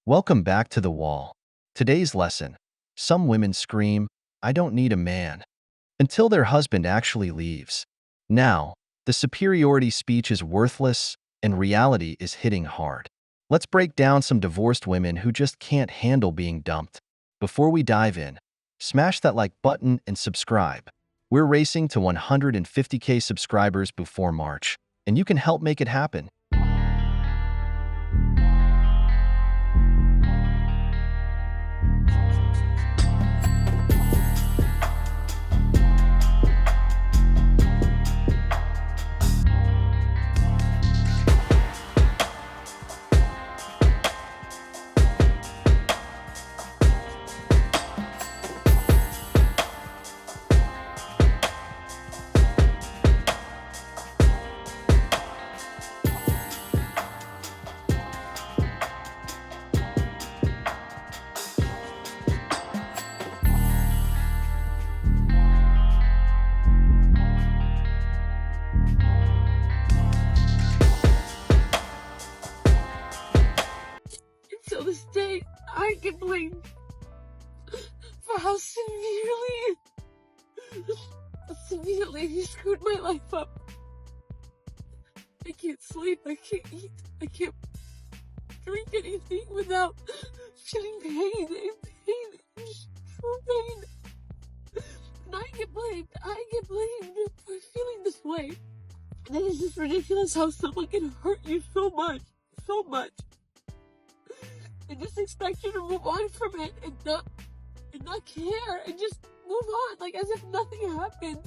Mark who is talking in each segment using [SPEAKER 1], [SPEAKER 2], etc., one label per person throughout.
[SPEAKER 1] Welcome back to The Wall. Today's lesson. Some women scream, "I don't need a man," until their husband actually leaves. Now, the superiority speech is worthless and reality is hitting hard. Let's break down some divorced women who just can't handle being dumped. Before we dive in, smash that like button and subscribe. We're racing to 150K subscribers before March, and you can help make it happen.
[SPEAKER 2] Until this day, I get blamed for how severely he screwed my life up. I can't sleep, I can't eat, I can't drink anything without feeling pain and pain, true pain. And I get blamed for feeling this way. And it is just ridiculous how someone can hurt you so much, and just expect you to move on from it and not care and just move on like as if nothing happened.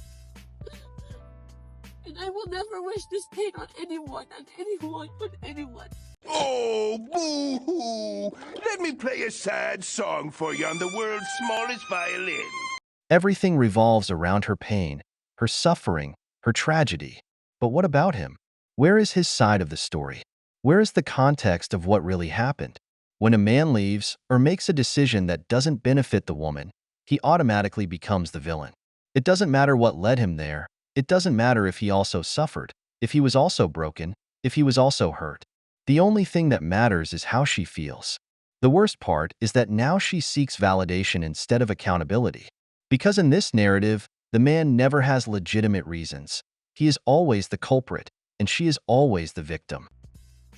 [SPEAKER 2] And I will never wish this pain on anyone.
[SPEAKER 3] Oh, boo-hoo! Let me play a sad song for you on the world's smallest violin.
[SPEAKER 1] Everything revolves around her pain, her suffering, her tragedy. But what about him? Where is his side of the story? Where is the context of what really happened? When a man leaves or makes a decision that doesn't benefit the woman, he automatically becomes the villain. It doesn't matter what led him there. It doesn't matter if he also suffered, if he was also broken, if he was also hurt. The only thing that matters is how she feels. The worst part is that now she seeks validation instead of accountability. Because in this narrative, the man never has legitimate reasons. He is always the culprit, and she is always the victim.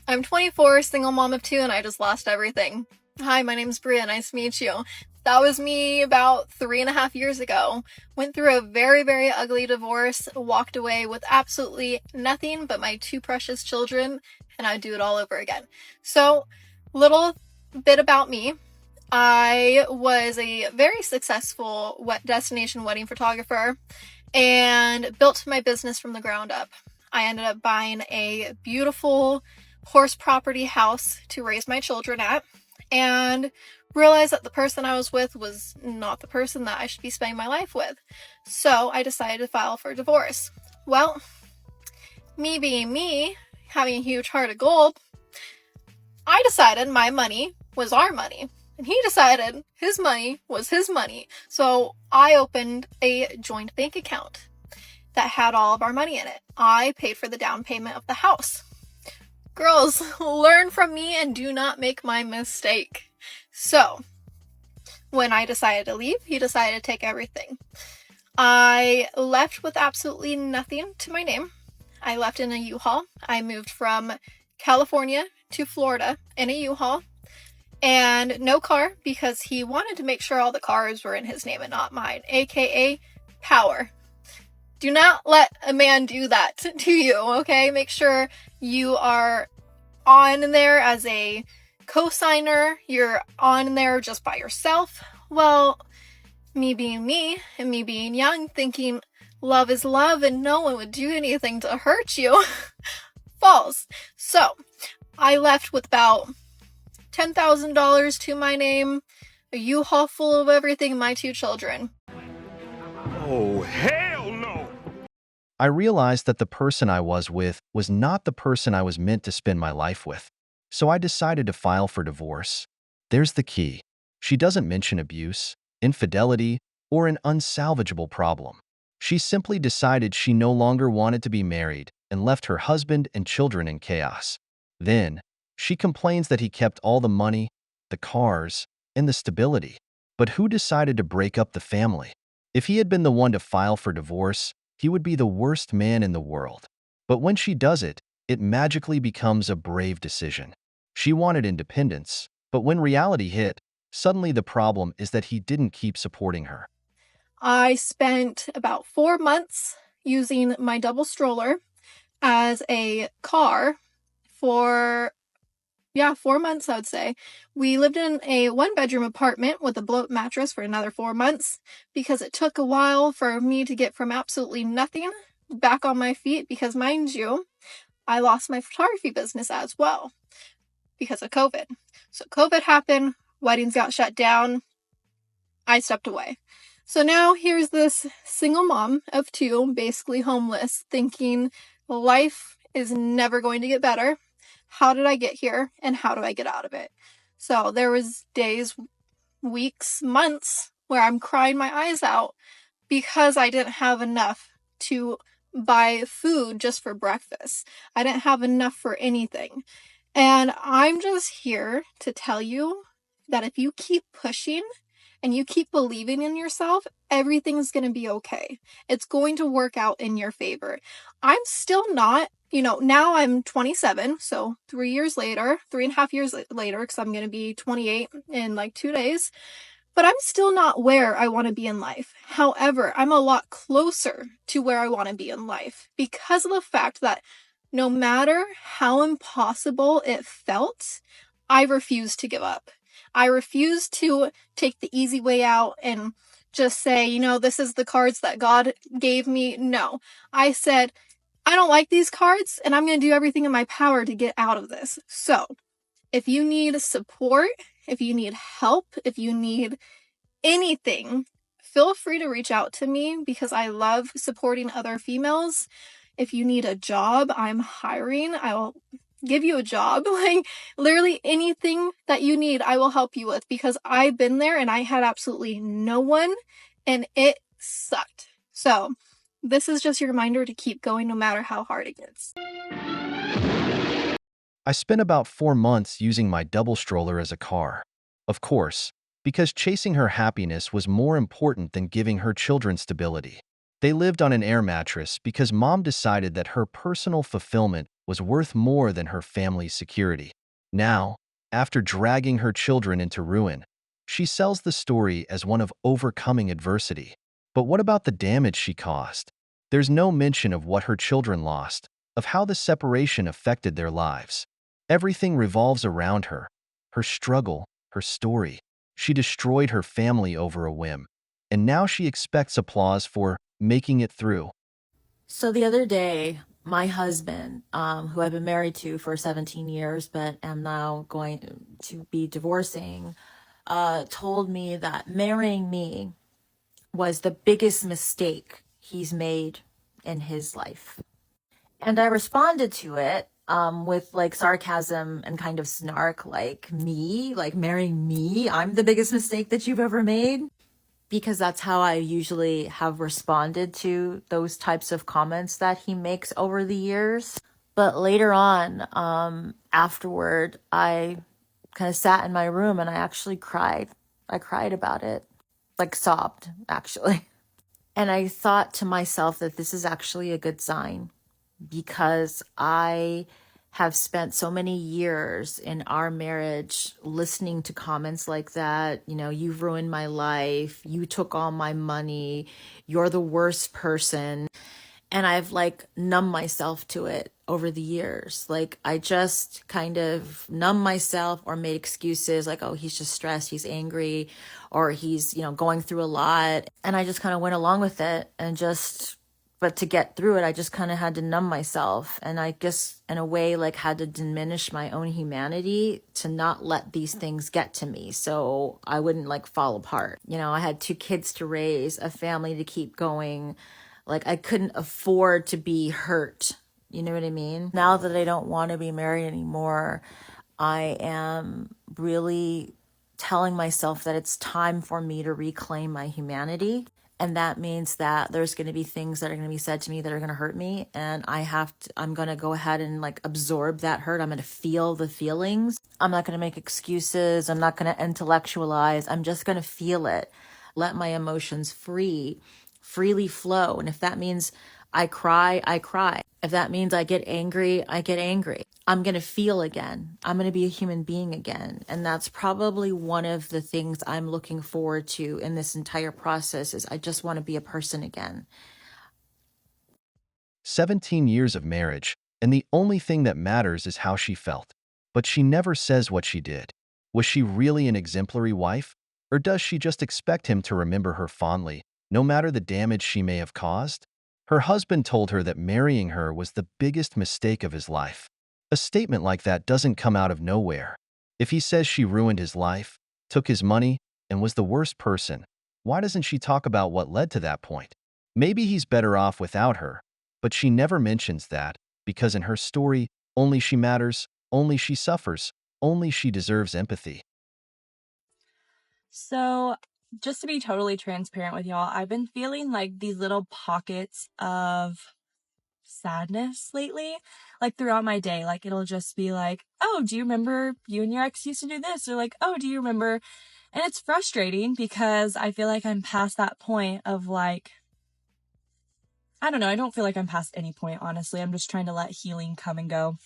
[SPEAKER 4] I'm 24, single mom of two, and I just lost everything. Hi, my name's Bria. Nice to meet you. That was me about 3.5 years ago. Went through a very, very ugly divorce, walked away with absolutely nothing but my two precious children, and I'd do it all over again. So, little bit about me. I was a very successful destination wedding photographer and built my business from the ground up. I ended up buying a beautiful horse property house to raise my children at, and realized that the person I was with was not the person that I should be spending my life with. So I decided to file for divorce. Well, me being me, having a huge heart of gold, I decided my money was our money, and he decided his money was his money. So I opened a joint bank account that had all of our money in it. I paid for the down payment of the house. Girls, learn from me and do not make my mistake. So, when I decided to leave, he decided to take everything. I left with absolutely nothing to my name. I left in a U-Haul. I moved from California to Florida in a U-Haul. And no car, because he wanted to make sure all the cars were in his name and not mine, aka power. Do not let a man do that to you, okay? Make sure you are on there as a co-signer. You're on there just by yourself. Well, me being me and me being young, thinking love is love and no one would do anything to hurt you, false. So, I left with about $10,000 to my name, a U-Haul full of everything, and my two children.
[SPEAKER 3] Oh, hell no!
[SPEAKER 1] I realized that the person I was with was not the person I was meant to spend my life with. So I decided to file for divorce. There's the key. She doesn't mention abuse, infidelity, or an unsalvageable problem. She simply decided she no longer wanted to be married and left her husband and children in chaos. Then, she complains that he kept all the money, the cars, and the stability. But who decided to break up the family? If he had been the one to file for divorce, he would be the worst man in the world. But when she does it, it magically becomes a brave decision. She wanted independence, but when reality hit, suddenly the problem is that he didn't keep supporting her.
[SPEAKER 4] I spent about 4 months using my double stroller as a car for, 4 months, I would say. We lived in a 1-bedroom apartment with a blow-up mattress for another 4 months because it took a while for me to get from absolutely nothing back on my feet because, mind you, I lost my photography business as well because of COVID. So COVID happened, weddings got shut down, I stepped away. So now here's this single mom of two, basically homeless, thinking life is never going to get better. How did I get here and how do I get out of it? So there was days, weeks, months where I'm crying my eyes out because I didn't have enough to buy food just for breakfast. I didn't have enough for anything. And I'm just here to tell you that if you keep pushing and you keep believing in yourself, everything's going to be okay. It's going to work out in your favor. I'm still not, now I'm 27, so 3 years later, 3.5 years later, because I'm going to be 28 in like 2 days, but I'm still not where I want to be in life. However, I'm a lot closer to where I want to be in life because of the fact that no matter how impossible it felt, I refused to give up. I refused to take the easy way out and just say, this is the cards that God gave me. No, I said, I don't like these cards and I'm going to do everything in my power to get out of this. So if you need support, if you need help, if you need anything, feel free to reach out to me because I love supporting other females. If you need a job, I'm hiring. I will give you a job. Like literally anything that you need, I will help you with because I've been there and I had absolutely no one and it sucked. So this is just your reminder to keep going no matter how hard it gets.
[SPEAKER 1] I spent about 4 months using my double stroller as a car. Of course, because chasing her happiness was more important than giving her children stability. They lived on an air mattress because mom decided that her personal fulfillment was worth more than her family's security. Now, after dragging her children into ruin, she sells the story as one of overcoming adversity. But what about the damage she caused? There's no mention of what her children lost, of how the separation affected their lives. Everything revolves around her, her struggle, her story. She destroyed her family over a whim, and now she expects applause for making it through.
[SPEAKER 5] So the other day, my husband, who I've been married to for 17 years, but am now going to be divorcing, told me that marrying me was the biggest mistake he's made in his life. And I responded to it with like sarcasm and kind of snark, like me, like marrying me, I'm the biggest mistake that you've ever made. Because that's how I usually have responded to those types of comments that he makes over the years. But later on, afterward, I kind of sat in my room and I actually cried. I cried about it, like sobbed, actually. And I thought to myself that this is actually a good sign because I have spent so many years in our marriage listening to comments like that. You've ruined my life. You took all my money. You're the worst person. And I've like numbed myself to it over the years. Like I just kind of numbed myself or made excuses like, oh, he's just stressed. He's angry or he's, going through a lot. And I just kind of went along with it and but to get through it, I just kind of had to numb myself. And I guess in a way, like had to diminish my own humanity to not let these things get to me. So I wouldn't like fall apart. I had 2 kids to raise, a family to keep going. Like I couldn't afford to be hurt. You know what I mean? Now that I don't want to be married anymore, I am really telling myself that it's time for me to reclaim my humanity And that means that there's going to be things that are going to be said to me that are going to hurt me. And I'm going to go ahead and like absorb that hurt. I'm going to feel the feelings. I'm not going to make excuses. I'm not going to intellectualize. I'm just going to feel it. Let my emotions freely flow. And if that means I cry, I cry. If that means I get angry, I get angry. I'm going to feel again. I'm going to be a human being again. And that's probably one of the things I'm looking forward to in this entire process is I just want to be a person again.
[SPEAKER 1] 17 years of marriage, and the only thing that matters is how she felt. But she never says what she did. Was she really an exemplary wife? Or does she just expect him to remember her fondly, no matter the damage she may have caused? Her husband told her that marrying her was the biggest mistake of his life. A statement like that doesn't come out of nowhere. If he says she ruined his life, took his money, and was the worst person, why doesn't she talk about what led to that point? Maybe he's better off without her, but she never mentions that because in her story, only she matters, only she suffers, only she deserves empathy.
[SPEAKER 6] So, just to be totally transparent with y'all, I've been feeling like these little pockets of sadness lately, like throughout my day. Like, it'll just be like, oh, do you remember you and your ex used to do this? Or like, oh, do you remember? And it's frustrating because I feel like I'm past that point of like, I don't know. I don't feel like I'm past any point, honestly. I'm just trying to let healing come and go.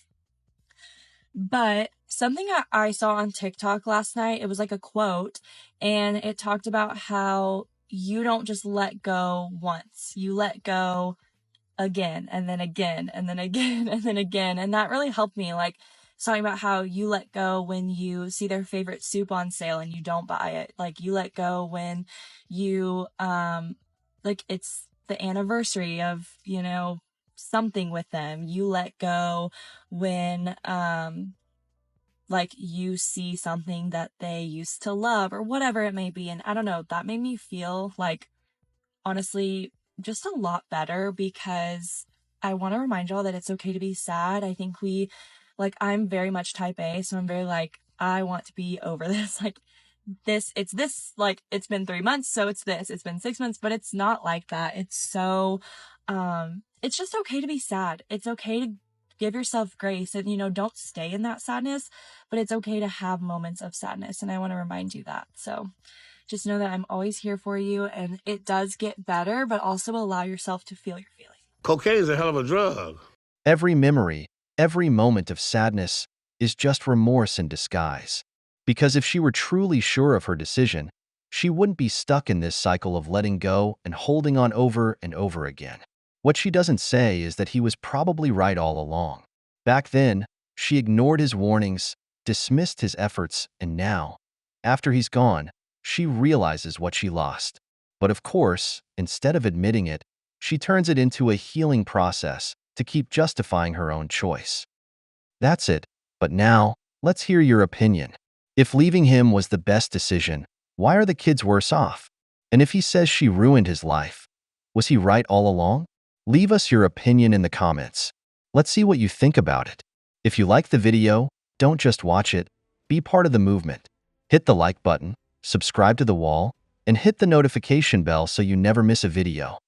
[SPEAKER 6] But something I saw on TikTok last night, it was like a quote, and it talked about how you don't just let go once. You let go again, and then again, and then again, and then again. And that really helped me. Like, it's talking about how you let go when you see their favorite soup on sale and you don't buy it. Like, you let go when you, like, it's the anniversary of, you know, something with them. You let go when like you see something that they used to love or whatever it may be. And I don't know, that made me feel like honestly just a lot better because I want to remind y'all that it's okay to be sad. I think I'm very much type A, so I'm very like, I want to be over this. Like, it's this, like, it's been 3 months, so it's this. It's been 6 months, but it's not like that. It's so it's just okay to be sad. It's okay to give yourself grace and, you know, don't stay in that sadness, but it's okay to have moments of sadness. And I want to remind you that. So just know that I'm always here for you, and it does get better, but also allow yourself to feel your feelings.
[SPEAKER 3] Cocaine is a hell of a drug.
[SPEAKER 1] Every memory, every moment of sadness is just remorse in disguise. Because if she were truly sure of her decision, she wouldn't be stuck in this cycle of letting go and holding on over and over again. What she doesn't say is that he was probably right all along. Back then, she ignored his warnings, dismissed his efforts, and now, after he's gone, she realizes what she lost. But of course, instead of admitting it, she turns it into a healing process to keep justifying her own choice. That's it, but now, let's hear your opinion. If leaving him was the best decision, why are the kids worse off? And if he says she ruined his life, was he right all along? Leave us your opinion in the comments. Let's see what you think about it. If you like the video, don't just watch it, be part of the movement. Hit the like button, subscribe to The Wall, and hit the notification bell so you never miss a video.